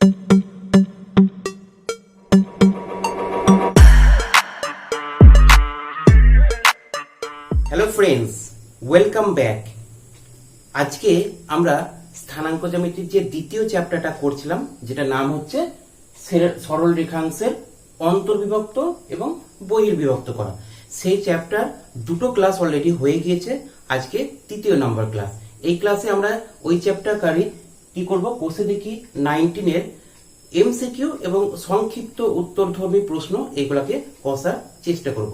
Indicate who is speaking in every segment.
Speaker 1: Hello friends, welcome back. আজকে আমরা স্থানাঙ্ক জ্যামিতির যে দ্বিতীয় চ্যাপ্টারটা করছিলাম, যেটা নাম হচ্ছে সরল রেখাংশের অন্তর্বিভক্ত এবং বহির্বিভক্ত করা, সেই চ্যাপ্টার দুটো ক্লাস অলরেডি হয়ে গিয়েছে। আজকে তৃতীয় নম্বর ক্লাস। এই ক্লাসে আমরা ওই চ্যাপ্টারকারী কি করব, কোষে দেখি 19-এর এমসিকিউ এবং সংক্ষিপ্ত উত্তরধর্মী প্রশ্ন এগুলাকে কষার চেষ্টা করব।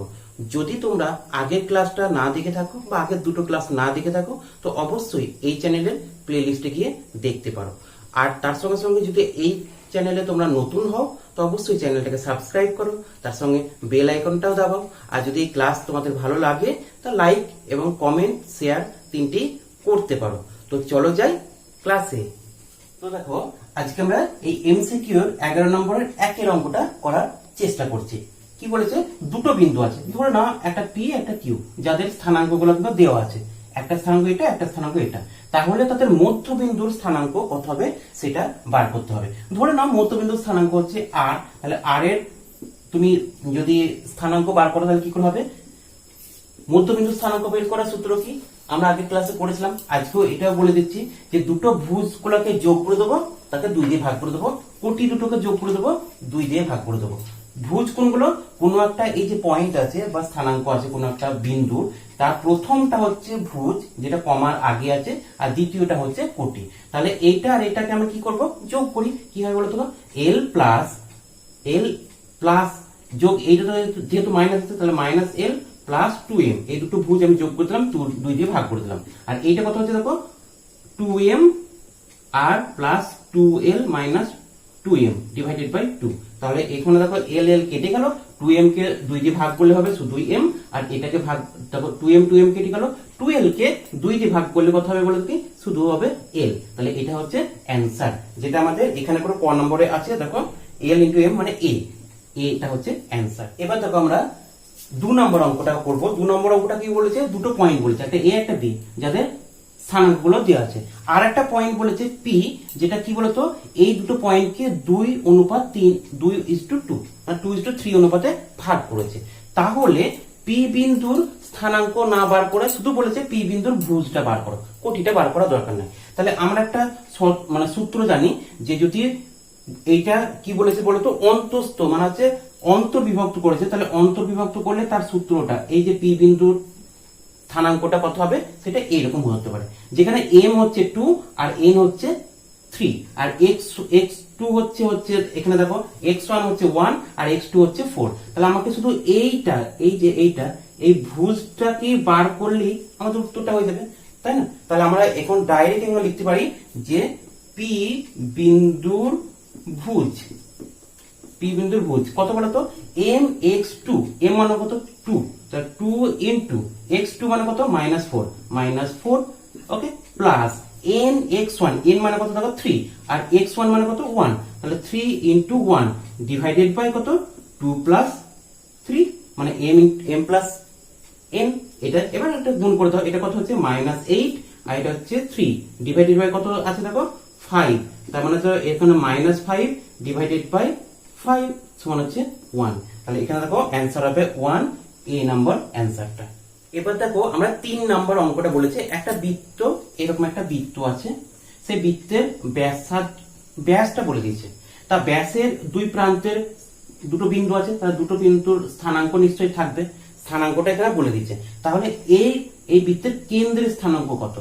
Speaker 1: যদি তোমরা আগের ক্লাসটা না দেখে থাকো বা আগের দুটো ক্লাস না দেখে থাকো, তো অবশ্যই এই চ্যানেলের প্লে লিস্টে গিয়ে দেখতে পারো। আর তার সঙ্গে সঙ্গে যদি এই চ্যানেলে তোমরা নতুন হও, তো অবশ্যই চ্যানেলটাকে সাবস্ক্রাইব করো, তার সঙ্গে বেল আইকনটাও দাবাও। আর যদি এই ক্লাস তোমাদের ভালো লাগে, তা লাইক এবং কমেন্ট শেয়ার তিনটি করতে পারো। তো চলো যাই ক্লাসে। তো দেখো, আজকে আমরা এই এমসিকিউ এর 11 নম্বরের একের অঙ্কটা করার চেষ্টা করছি। কি বলেছে, দুটো বিন্দু আছে, ধরে নাও একটা পি একটা কিউ, যাদের স্থানাঙ্কগুলো কিন্তু দেওয়া আছে, একটা স্থানাঙ্ক এটা একটা স্থানাঙ্ক এটা। তাহলে তাদের মধ্যবিন্দুর স্থানাঙ্ক কত হবে সেটা বার করতে হবে। ধরে নাও মধ্যবিন্দুর স্থানাঙ্ক হচ্ছে আর, তাহলে আর এর তুমি যদি স্থানাঙ্ক বার করো তাহলে কি করে হবে, মধ্যবিন্দুর স্থানাঙ্ক বের করার সূত্র কি আমরা আগের ক্লাসে পড়েছিলাম। আজকেও এটাও বলে দিচ্ছি যে দুটো ভুজগুলোকে যোগ করে দেবো, তাকে 2 দিয়ে ভাগ করে দেবো। কোটি দুটোকে যোগ করে দেবো, 2 দিয়ে ভাগ করে দেবো। ভুজ কোনগুলো, কোনো একটা এই যে পয়েন্ট আছে বা স্থানাঙ্ক আছে কোনো একটা বিন্দু, তার প্রথমটা হচ্ছে ভুজ যেটা কমার আগে আছে, আর দ্বিতীয়টা হচ্ছে কোটি। তাহলে এইটা আর এটাকে আমরা কি করব, যোগ করি। কি হয় বলতো, এল প্লাস যোগ এইটা যেহেতু মাইনাস আছে, তাহলে মাইনাস এল প্লাস 2m, এই দুটো ভুজ আমি যোগ করে দিলাম, 2 দিয়ে ভাগ করে দিলাম। আর এইটা কত হচ্ছে দেখো, 2m আর plus 2l minus 2m divided by 2। তাহলে এখানে দেখো এল কেটে গেল, 2m কে 2 দিয়ে ভাগ করলে হবে শুধুই m, আর এটাকে ভাগ দেখো 2m কেটে গেল, 2l কে 2 দিয়ে ভাগ করলে কত হবে বলো কি, শুধু হবে l। তাহলে এটা হচ্ছে অ্যানসার, যেটা আমাদের এখানে পুরো ক নম্বরে আছে। দেখো l ইনটু m মানে a, এটা হচ্ছে অ্যানসার। এবার দেখো আমরা 2 নম্বর অঙ্কটা করব। 2 নম্বর অঙ্কটা কি বলেছে, দুটো পয়েন্ট বলেছে, একটা a একটা b, যাদের স্থানাঙ্কগুলো দেওয়া আছে। আর একটা পয়েন্ট বলেছে p, যেটা কি বলতো, এই দুটো পয়েন্টকে 2:3 মানে 2:3 অনুপাতে ভাগ করেছে। তাহলে p বিন্দুর স্থানাঙ্ক না বার করে শুধু বলেছে p বিন্দুর ভুজটা বার করো, কোটিটা বার করা দরকার নাই। তাহলে আমরা একটা মানে সূত্র জানি যে যদি এইটা কি বলেছে বলতো, অন্তস্থ মানে হচ্ছে অন্তর্বিভক্ত করেছে, তাহলে অন্তর্বিভক্ত করলে তার সূত্রটা এই যে p বিন্দুর স্থানাঙ্কটা কত হবে সেটা এরকম হতে পারে, যেখানে m হচ্ছে 2 আর n হচ্ছে 3, আর x2 হচ্ছে এখানে দেখো x1 হচ্ছে 1 আর x2 হচ্ছে 4। তাহলে আমাকে শুধু এইটা এই ভুজটাকে বার করলেই আমাদের উত্তরটা হয়ে যাবে, তাই না? তাহলে আমরা এখন ডাইরেক্ট আমরা লিখতে পারি যে p বিন্দুর ভুজ কত বলতো, mx2, m মানে কত 2, তাহলে 2 ইনটু x2 মানে কত -4, ওকে, প্লাস nx1, n মানে কত দেখো 3, আর x1 মানে কত 1, তাহলে 3 ইনটু 1 ডিভাইডেড বাই কত 2 প্লাস 3 মানে m প্লাস n। এটা এবার একটা গুণ করে দাও, এটা কত হচ্ছে -8 আর এটা হচ্ছে 3 ডিভাইডেড বাই কত আছে দেখো 5, তার মানে এখানে -5 ডিভাইডেড বাই 5 সমান হচ্ছে 1। তাহলে এখানে দেখো অ্যান্সার হবে 1, এ নাম্বার অ্যান্সারটা। এবার দেখো আমরা 3 নাম্বার অঙ্কটা বলেছে, একটা বৃত্ত, এরকম একটা বৃত্ত আছে, সেই বৃত্তের ব্যাসটা বলে দিয়েছে। তা ব্যাসের দুই প্রান্তের দুটো বিন্দু আছে, তাহলে দুটো বিন্দুর স্থানাঙ্ক নিশ্চয়ই থাকবে, স্থানাঙ্কটা এখানে বলে দিয়েছে। তাহলে এই বৃত্তের কেন্দ্রের স্থানাঙ্ক কত,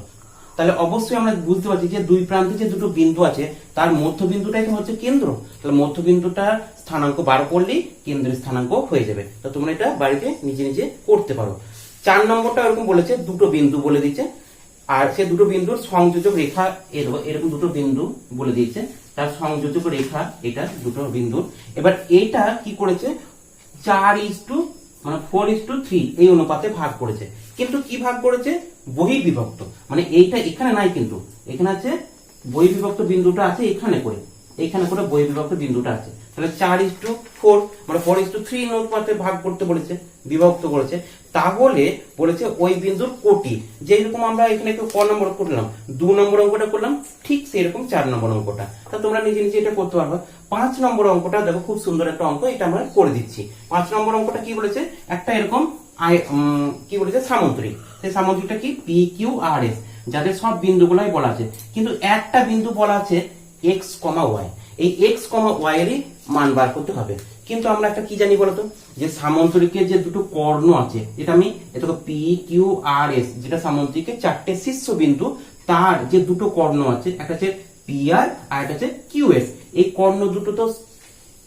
Speaker 1: তাহলে অবশ্যই আমরা বুঝতে পারছি যে দুই প্রান্তে যে দুটো বিন্দু আছে তার মধ্যবিন্দুটাই তো হচ্ছে কেন্দ্র, তাহলে মধ্যবিন্দুটা স্থানাঙ্ক বার করলেই কেন্দ্রের স্থানাঙ্ক হয়ে যাবে। তো তোমরা এটা বাড়িতে নিজে নিজে করতে পারো। 4 নম্বরটা এরকম বলেছে, দুটো বিন্দু বলে দিচ্ছে, আর সে দুটো বিন্দুর সংযোজক রেখা এরকম দুটো বিন্দু বলে দিয়েছে, তার সংযোজক রেখা এটা দুটো বিন্দুর। এবার এটা কি করেছে, 4:3 এই অনুপাতে ভাগ করেছে, কিন্তু কি ভাগ করেছে, বহির্বিভক্ত, মানে এইটা এখানে নাই, কিন্তু এখানে আছে বহির্বিভক্ত বিন্দুটা আছে এখানে করে, এইখানে করে বহির্বিভক্ত বিন্দুটা আছে। তাহলে 4:4 মানে 4:3 অনুপাতে ভাগ করতে বলেছে, বিভক্ত করেছে। তাহলে বলেছে ওই বিন্দুর কোটি, যেরকম আমরা এখানে ক নম্বর করলাম, 2 নম্বর অঙ্কটা করলাম, ঠিক সেরকম 4 নম্বর অঙ্কটা। তা তোমরা নিজে নিজে এটা করতে পারবে। 5 নম্বর অঙ্কটা দেখো, খুব সুন্দর একটা অঙ্ক, এটা আমরা করে দিচ্ছি। 5 নম্বর অঙ্কটা কি বলেছে, একটা এরকম কি বলেছে সামুদ্রিক, সেই সামুদ্রিকটা কি পি কিউ আর এস, যাদের সব বিন্দুগুলাই বলা আছে, কিন্তু একটা বিন্দু বলা আছে এক্স কমা ওয়াই। এই এক্স কমা ওয়াই এরই মান বার করতে হবে। কিন্তু আমরা একটা কি জানি বলতো, যে সামুদ্রিকের যে দুটো কর্ণ আছে, যেটা আমি এটাকে পি কিউ আর এস, যেটা সামুদ্রিকের 4টে শীর্ষবিন্দু, তার যে দুটো কর্ণ আছে, একটা হচ্ছে পি আর একটা হচ্ছে কিউ এস। এই কর্ণ দুটো তো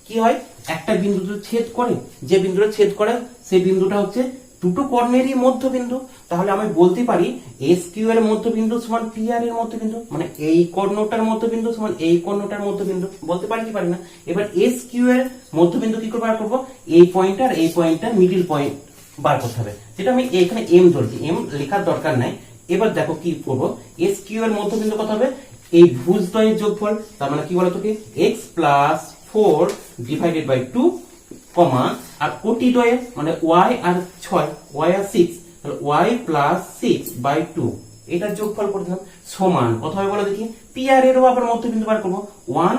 Speaker 1: কি হয়, একটা বিন্দুতে ছেদ করে, যে বিন্দুটা ছেদ করে সেই বিন্দুটা হচ্ছে দুটো কর্ণেরই মধ্যবিন্দু। তাহলে আমি বলতে পারি এস কিউ এর মধ্যবিন্দু সমান পি আর এর মধ্যবিন্দু, মানে এই কর্ণটার মধ্যবিন্দু সমান এই কর্ণটার মধ্যবিন্দু, বলতে পারি কি পারি না? এবার এস কিউ এর মধ্যবিন্দু কি করে বার করবো, এই পয়েন্ট আর এই পয়েন্টটা মিডিল পয়েন্ট বার করতে হবে, যেটা আমি এখানে এম ধরছি, এম লেখার দরকার নাই। এবার দেখো কি করবো, এস কিউ এর মধ্যবিন্দু কত হবে, এই ভুজদ্বয়ের যোগফল, তার মানে কি বলতো কি এক্স প্লাস 4 ডিভাইডেড বাই 2 কমা, আর কোটি দ্বয়ের মানে y আর 6, y আর 6, তাহলে y প্লাস 6 বাই 2, এটার যোগফল করে দিলাম, সমান কত হবে বলো দেখি। পি আর এরও আবার মধ্যবিন্দু বার করবো, 1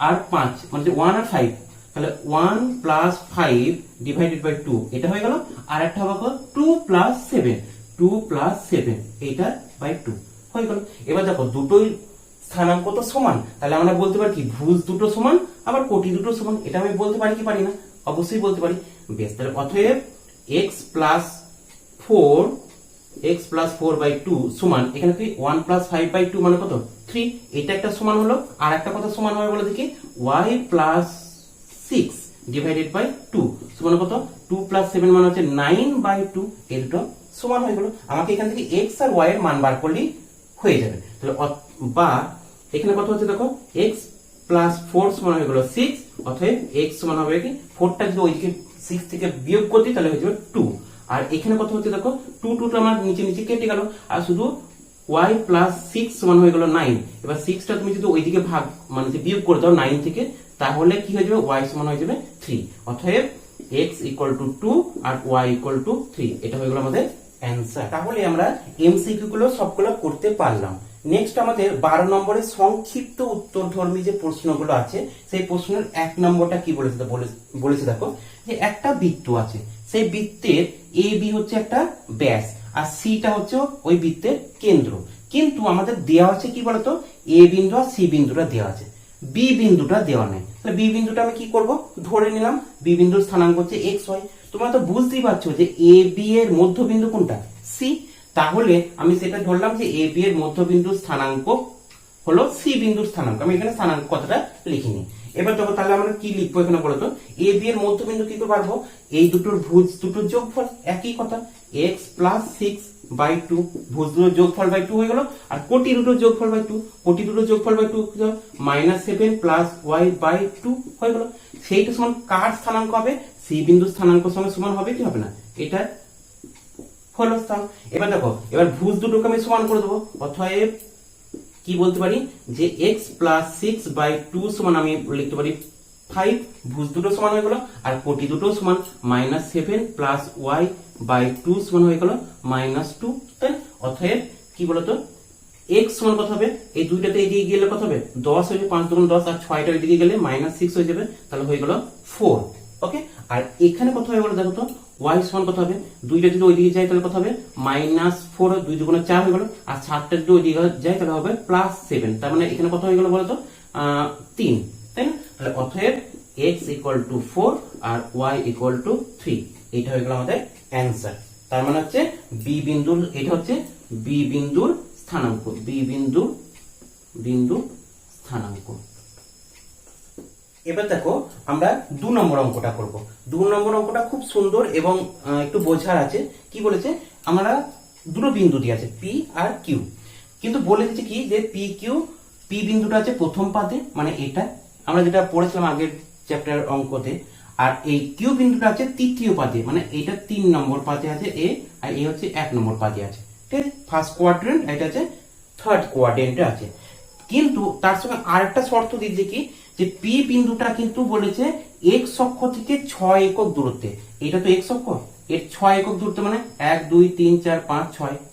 Speaker 1: আর 5 মানে 1 আর 5, তাহলে 1 প্লাস 5 ডিভাইডেড বাই 2, এটা হয়ে গেল। আর একটা হবে 2 প্লাস 7, 2 প্লাস 7, এটা বাই 2 হয়ে গেল। এবার দেখো দুটোই স্থানাঙ্ক তো সমান, তাহলে আমরা বলতে পারি কি ভুজ দুটো সমান, আবার কোটি দুটো সমান। এটা আমি বলতে পারি কি পারি না? অবশ্যই বলতে পারি। বেশ, তাহলে অতএব x প্লাস 4 বাই 2 সমান, এখানে কি 1 প্লাস 5 বাই 2 মানে কত 3, এটা একটা সমান হলো। আর একটা কথা সমান হবে বলে দেখি, y প্লাস 6 ডিভাইডেড বাই 2 সমান কত, 2 প্লাস 7 মানে হচ্ছে 9 বাই 2, এই দুটো সমান হয়ে গেল। আমাকে এখান থেকে x আর y এর মান বার করলেই হয়ে যাবে। তাহলে বা এখানে কত হচ্ছে দেখো, x প্লাস 4 সমান হয়ে গেল 6, অতএব x সমান হবে কি, 4টা যদি ওইদিকে 6 থেকে বিয়োগ করতে তাহলে হয়ে যাবে 2। আর এখানে কত হচ্ছে দেখো, 2 টা আমার নিচে নিচে কেটে গেল, আর শুধু y প্লাস 6 সমান হয়ে গেল 9। এবার 6টা তুমি যদি ওইদিকে ভাগ মানে যে বিয়োগ করে দাও 9 থেকে, তাহলে কি হয়ে যাবে, y সমান হয়ে যাবে 3। অতএব x ইকুয়াল টু 2 আর y ইকুয়াল টু 3, এটা হয়ে গেল আমাদের অ্যান্সার। তাহলে আমরা এমসিকিউ গুলো সবগুলো করতে পারলাম। নেক্সট আমাদের 12 নম্বরের সংক্ষিপ্ত উত্তরধর্মী যে প্রশ্নগুলো আছে, সেই প্রশ্নের 1 নম্বরটা কি বলেছে দেখো, যে একটা বৃত্ত আছে, সেই বৃত্তের এ বি হচ্ছে একটা ব্যাস, আর সিটা হচ্ছে ওই বৃত্তের কেন্দ্র। কিন্তু আমাদের দেওয়া আছে কি বলতো, এ বিন্দু আর সি বিন্দুটা দেওয়া আছে, বি বিন্দুটা দেওয়া নেই। তাহলে বি বিন্দুটা আমি কি করব, ধরে নিলাম বি বিন্দুর স্থানাঙ্ক হচ্ছে এক্স ওয়াই। তোমরা তো বুঝতেই পারছো যে এ বি এর মধ্যবিন্দু কোনটা, সি। তাহলে আমি সেটা ধরলাম যে এ বি এর মধ্যবিন্দুর স্থানাঙ্ক হলো সি বিন্দুর স্থানাঙ্ক। আমি এখানে স্থানাঙ্ক কথাটা লিখিনি। এবার দেখো তাহলে আমরা কি লিখবো এখানে বলতো, এ বি এর মধ্যবিন্দু কি করে পারবো, এই দুটোর ভুজ দুটোর যোগফল, একই কথা, এক্স প্লাস 6 বাই 2, ভুজ দুটোর যোগফল বাই 2 হয়ে গেল। আর কোটি দুটোর যোগফল বাই 2, কোটি দুটোর যোগফল বাই 2 -7 প্লাস ওয়াই বাই 2 হয়ে গেল। সেইটা সমান কার স্থানাঙ্ক হবে, সি বিন্দুর স্থানাঙ্কের সঙ্গে সমান হবে কি হবে না, এটা হলো স্থান। এবার দেখো, এবার ভুজ দুটোকে আমি সমান করে দেবো। অতএব কি বলতে পারি, যে x প্লাস 6 বাই 2 সমান আমি লিখতে পারি 5, ভুজ দুটো সমান হয়ে গেল। আর কোটি দুটো সমান -7 প্লাস ওয়াই বাই 2 সমান হয়ে গেল -2। তাই অতএব কি বলতো, x সমান কত হবে, এই দুইটাতে এদিকে গেলে কত হবে, 10 হয়ে যাবে, 5 দুগুণ 10, আর 6টা এদিকে গেলে -6 হয়ে যাবে, তাহলে হয়ে গেল 4। ওকে, আর এখানে কত হয়ে গেল দেখো তো, y সমান কত হবে, দুইটা যদি ওইদিকে যায় তাহলে কত হবে, -4, 2 দুগুণে 4 হয়ে গেল, আর 7টা যদি ওইদিকে যায় তাহলে হবে +7। তার মানে এখানে কত হয়ে গেল বলতো, 3, তাই না? তাহলে অতএব x ইকুয়াল টু 4 আর y ইকুয়াল টু 3, এটা হয়ে গেল আমাদের অ্যান্সার। তার মানে হচ্ছে বি বিন্দুর, এটা হচ্ছে বি বিন্দুর স্থানাঙ্ক, বি বিন্দু স্থানাঙ্ক। এবার দেখো আমরা 2 নম্বর অঙ্কটা করব। 2 নম্বর অঙ্কটা খুব সুন্দর এবং একটু বোঝার আছে। কি বলেছে, আমরা দুটো বিন্দু দিয়ে আছে পি আর কিউ, কিন্তু বলে দিচ্ছে কি যে পি কিউ, পি বিন্দুটা আছে প্রথম পাদে, মানে এটা আমরা যেটা পড়েছিলাম আগের চ্যাপ্টার অঙ্কতে, আর এই কিউ বিন্দুটা আছে তৃতীয় পাদে, মানে এটা 3 নম্বর পাদে আছে এ, আর এ হচ্ছে 1 নম্বর পাদে আছে, ঠিক আছে, ফার্স্ট কোয়াড্রেন্ট, এটা আছে থার্ড কোয়াড্রেন্টে আছে। কিন্তু তার সঙ্গে আরেকটা শর্ত দিয়েছে কি, যে পি বিন্দুটা কিন্তু বলেছে এক্স অক্ষ থেকে 6 একক দূরত্বে। এটা তো এক্স অক্ষ, এর 6 একক দূরত্বে মানে 1 2 3 4 5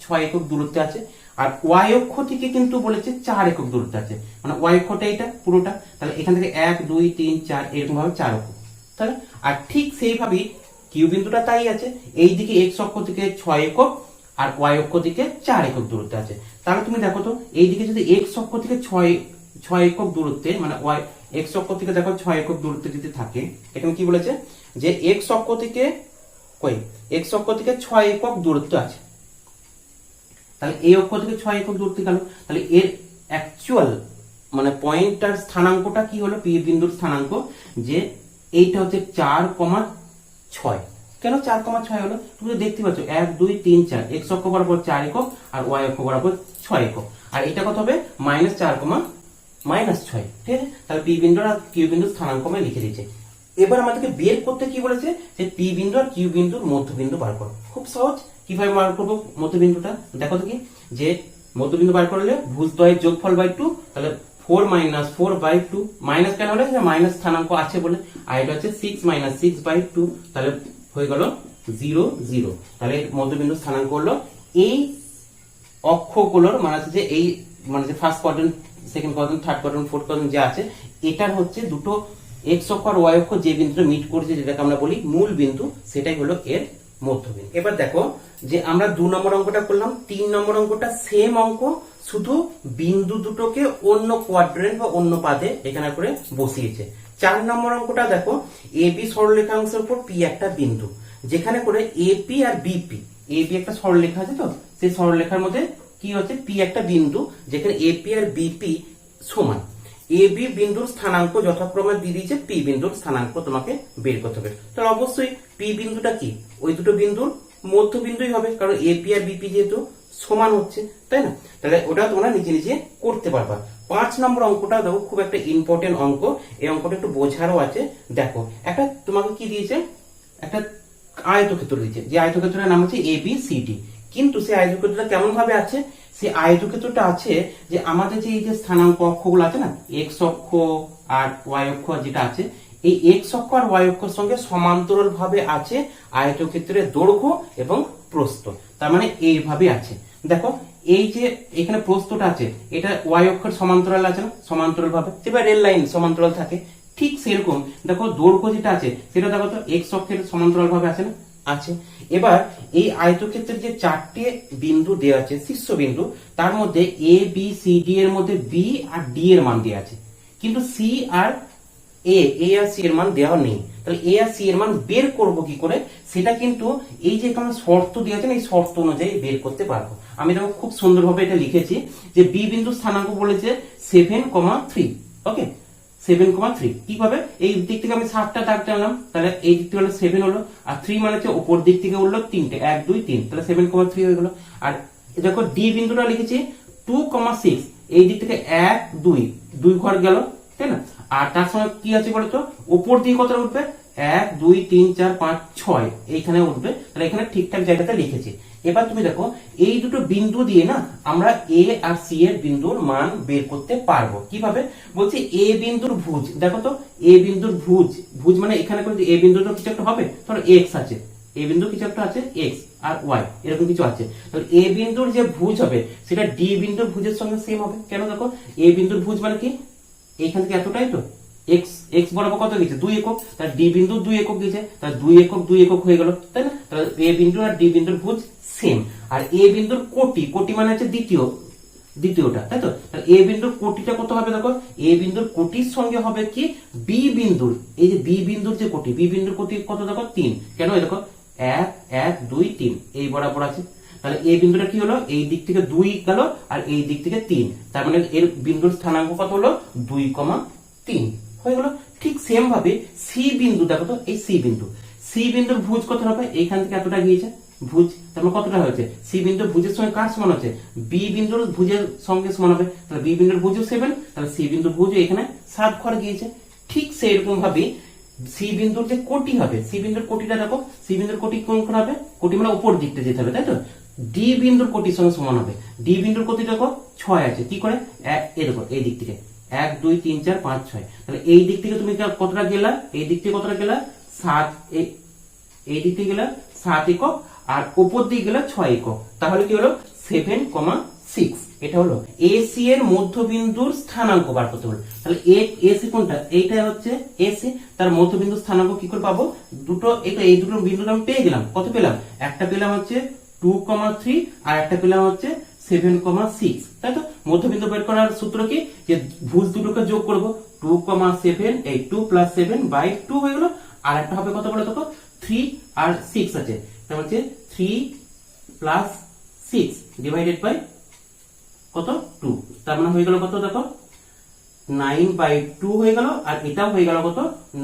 Speaker 1: 6 একক দূরত্বে আছে। আর ওয়াই অক্ষ থেকে কিন্তু বলেছে 4 একক দূরত্বে আছে, মানে ওয়াই অক্ষটা এটা পুরোটা, তাহলে এখান থেকে 1 2 3 4 এরকম ভাবে 4 একক। তাহলে আর ঠিক সেইভাবেই কিউ বিন্দুটা তাই আছে, এইদিকে এক্স অক্ষ থেকে 6 একক আর ওয়াই অক্ষ থেকে 4 একক দূরত্বে আছে। তাহলে তুমি দেখো তো এইদিকে যদি এক্স অক্ষ থেকে 6 একক দূরত্বে, মানে ওয়াই এক্স অক্ষ থেকে দেখো 6 একক দূরত্বে যদি থাকে, এখানে কি বলেছে যে এক্স অক্ষ থেকে এক্স অক্ষ থেকে 6 একক দূরত্ব আছে, তাহলে এই অক্ষ থেকে 6 একক দূরত্বে গেল, তাহলে এর অ্যাকচুয়াল মানে পয়েন্টটার স্থানাঙ্কটা কি হলো, পি বিন্দুর স্থানাঙ্ক, যে এইটা হচ্ছে 4,6। কেন 4,6 হলো, তুমি দেখতে পাচ্ছ 1 2 3 4 এক্স অক্ষ বরাবর 4 একক আর ওয়াই অক্ষ বরাবর 6 একক, আর এটা কত হবে -4,6। ঠিক আছে, তাহলে পি বিন্দু আর কিউ বিন্দুর স্থানাঙ্ক আমি লিখে দিয়েছি। এবার আমাদেরকে বের করতে কি বলেছে, যে পি বিন্দু আর কিউ বিন্দুর মধ্যবিন্দু বার করো। খুব সহজ, কিভাবে বার করবো মধ্যবিন্দুটা দেখো তো কি, যে মধ্যবিন্দু বার করলে ভুজদ্বয়ের যোগফল বাই 2, তাহলে 4 - 4/2, মাইনাস কেন হলে, মাইনাস স্থানাঙ্ক আছে বলে, আর এটা হচ্ছে 6 - 6/2, তাহলে হয়ে গেল 0 0। তাহলে মধ্যবিন্দু স্থানাঙ্ক হলো এই অক্ষগুলোর, মানে হচ্ছে যে এই মানে যে first quadrant, second quadrant, third quadrant, fourth quadrant যে আছে, এটার হচ্ছে দুটো এক্স অক্ষ আর ওয়াই অক্ষ যে বিন্দুটা মিট করছে, যেটাকে আমরা বলি মূল বিন্দু, সেটাই হলো এর মধ্যবিন্দু। এবার দেখো যে আমরা 2 নম্বর অঙ্কটা করলাম, 3 নম্বর অঙ্কটা সেম অঙ্ক, শুধু বিন্দু দুটোকে অন্য কোয়াড্রেন্ট বা অন্য পাদে এখানে করে বসিয়েছে। 4 নম্বর অঙ্কটা দেখো, এবি সরলরেখাংশের উপর পি একটা বিন্দু, যেখানে করে এপি আর বিপি, এবি একটা সরলরেখা আছে, তো সেই সরলরেখার মধ্যে কি হচ্ছে, পি একটা বিন্দু, যেখানে এপি আর বিপি সমান। এ বি বিন্দুর স্থানাঙ্ক যথাক্রমে দিয়ে দিয়েছে, পি বিন্দুর স্থানাঙ্ক তোমাকে বের করতে হবে। তাহলে অবশ্যই পি বিন্দুটা কি, ওই দুটো বিন্দুর মধ্যবিন্দুই হবে, কারণ এপি আর বিপি যেহেতু সমান হচ্ছে, তাই না? তাহলে ওটা তোমরা নিজে নিজে করতে পারবা। 5 নম্বর অঙ্কটা দেখো, খুব একটা ইম্পর্টেন্ট অঙ্ক, এই অঙ্কটা একটু বোঝারও আছে। দেখো একটা তোমাকে কি দিয়েছে, একটা আয়তক্ষেত্র দিয়েছে, যে আয়তক্ষেত্রের নাম হচ্ছে ABCD, কিন্তু সেই আয়তক্ষেত্রটা কেমন ভাবে আছে, সেই আয়তক্ষেত্রটা আছে যে আমাদের যে এই যে স্থানাঙ্ক অক্ষগুলো আছে না, এক্স অক্ষ আর ওয়াই অক্ষ যেটা আছে, এই এক্স অক্ষ আর ওয়াই অক্ষের সঙ্গে সমান্তরাল ভাবে আছে আয়তক্ষেত্রের দৈর্ঘ্য এবং প্রস্থ। তার মানে এইভাবে আছে। দেখো এই যে এখানে প্রস্থটা আছে, এটা ওয়াই অক্ষের সমান্তরাল আছে না, সমান্তরাল ভাবে, এবার রেল লাইন সমান্তরাল থাকে, ঠিক সেরকম দেখো দৈর্ঘ্য যেটা আছে সেটা দেখো তো এক্স অক্ষের সমান্তরাল ভাবে আছে না, আছে। এবার এই আয়তক্ষেত্রের যে 4টে বিন্দু দেওয়া আছে, শীর্ষবিন্দু, তার মধ্যে এ বি সি ডি এর মধ্যে বি আর ডি এর মান দেওয়া আছে, কিন্তু সি আর এ আর সি এর মান দেওয়া নেই। তাহলে এ আর সি এর মান বের করব কি করে, সেটা কিন্তু এই যে এখানে শর্ত দেওয়া আছে না, এই শর্ত অনুযায়ী বের করতে পারবো। আমি দেখো খুব সুন্দরভাবে এটা লিখেছি, যে বি বিন্দু স্থানাঙ্ক বলেছে 7,3, ওকে 7,3। কিভাবে, এই দিক থেকে আমি 7টা দাগ টানলাম, তাহলে এই দিক থেকে হলো 7 হলো, আর 3 মানে হচ্ছে উপর দিক থেকে উঠলো 3টে, 1 2 3, তাহলে 7,3 হয়ে গেল। আর দেখো ডি বিন্দুটা লিখেছি 2,6, এই দিক থেকে 1 2 ঘর গেল, তাই না? আর তার সঙ্গে কি আছে বলতো, উপর দিকে কতটা উঠবে, 1 2 3 4 5 6 এইখানে উঠবে, তাহলে এখানে ঠিকঠাক জায়গাতে লিখেছি। এবার তুমি দেখো এই দুটো বিন্দু দিয়ে না আমরা এ আর সি এর বিন্দুর মান বের করতে পারবো। কিভাবে বলছি, এ বিন্দুর ভুজ দেখো তো, এ বিন্দুর ভুজ মানে এখানে এ বিন্দুটা কিছু একটা হবে, ধরো এক্স আছে, এ বিন্দু কিছু একটা আছে এক্স আর ওয়াই এরকম কিছু আছে, তাহলে এ বিন্দুর যে ভুজ হবে সেটা ডি বিন্দুর ভুজের সঙ্গে সেম হবে। কেন, দেখো এ বিন্দুর ভুজ মানে কি, এইখান থেকে এতটাই তো, এক্স বরাবর কত গেছে 2 একক, তাহলে ডি বিন্দু 2 একক গেছে, তাহলে 2 একক হয়ে গেল, তাই না? তাহলে এ বিন্দু আর ডি বিন্দুর ভুজ সেম। আর এ বিন্দুর কোটি মানে হচ্ছে দ্বিতীয়টা, তাই তো? তাহলে এ বিন্দুর কোটিটা কত হবে, দেখো এ বিন্দুর কোটির সঙ্গে হবে কি বি বিন্দুর, এই যে বি বিন্দুর যে কোটি, বি বিন্দুর কোটি কত দেখো 3, কেন এই দেখো 1 1 2 3 এই বরাবর আছে, তাহলে এই বিন্দুটা কি হলো, এই দিক থেকে 2 গেল আর এই দিক থেকে 3, তার মানে এর বিন্দুর স্থানাঙ্ক কত হলো 2,3 হয়ে গেল। ঠিক সেম ভাবে সি বিন্দু দেখো তো, এই সি বিন্দুর ভুজ কত হবে, এইখান থেকে এতটা গিয়েছে ভুজ, তার মানে কতটা হয়েছে, সি বিন্দুর ভুজের সঙ্গে কার সমান হচ্ছে, বি বিন্দুর ভুজের সঙ্গে সমান হবে, তাহলে বি বিন্দুর ভুজও 7, তাহলে সি বিন্দুর ভুজ এখানে 7 ঘর গিয়েছে। ঠিক সেরকম ভাবে সি বিন্দুর যে কোটি হবে, সি বিন্দুর কোটিটা দেখো, সি বিন্দুর কোটি কোন হবে, কোটি মানে উপর দিকটা যেতে হবে, তাই তো? ডি বিন্দুর কোটির সঙ্গে সমান হবে। ডি বিন্দুর কোটি দেখো 6 আছে, কি করে এই দেখো এই দিক থেকে 1 2 3 4 5 6, তাহলে এই দিক থেকে তুমি কতটা গেলা, এই দিক থেকে কতটা গেলা 7, এই দিক থেকে গেলা 7 একক, আর উপর দিকে গেলা 6 একক, তাহলে কি হলো 7,6। এটা হলো এসি এর মধ্যবিন্দুর স্থানাঙ্ক বার করতে হলো। তাহলে এসি কোনটা, এইটা হচ্ছে এসি, তার মধ্যবিন্দুর স্থানাঙ্ক কি করে পাবো, দুটো এই দুটো বিন্দু আমি পেয়ে গেলাম। কত পেলাম, একটা পেলাম হচ্ছে 2,3 আর একটা পেলাম হচ্ছে 7,6, তাই তো। মধ্যবিন্দু বের করার সূত্র কি, যে ভুজ দুটোকে যোগ করব, 2,7 এই 2 + 7 / 2 হয়ে গেল, আর একটা হবে কত বলে দেখো 3 আর 6 আছে, তার হচ্ছে 3 + 6 ডিভাইডেড বাই কত 2, তার মানে হয়ে গেল কত দেখো 9/2 হয়ে গেল, আর এটাও হয়ে গেল কত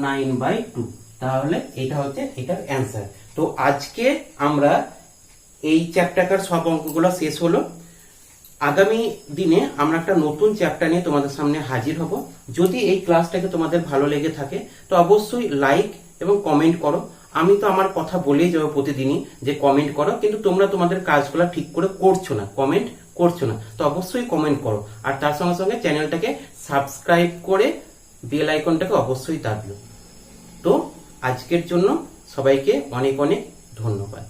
Speaker 1: 9/2। তাহলে এটা হচ্ছে এটার অ্যান্সার। তো আজকে আমরা এই চ্যাপ্টারটার সব অঙ্কগুলো শেষ হলো। আগামী দিনে আমরা একটা নতুন চ্যাপ্টার নিয়ে তোমাদের সামনে হাজির হব। যদি এই ক্লাসটাকে তোমাদের ভালো লেগে থাকে তো অবশ্যই লাইক এবং কমেন্ট করো। আমি তো আমার কথা বলেই যাবো প্রতিদিনই যে কমেন্ট করো, কিন্তু তোমরা তোমাদের কাজগুলো ঠিক করে করছো না, কমেন্ট করছো না। তো অবশ্যই কমেন্ট করো, আর তার সঙ্গে সঙ্গে চ্যানেলটাকে সাবস্ক্রাইব করে বেল আইকনটাকে অবশ্যই দাবিও। তো আজকের জন্য সবাইকে অনেক অনেক ধন্যবাদ।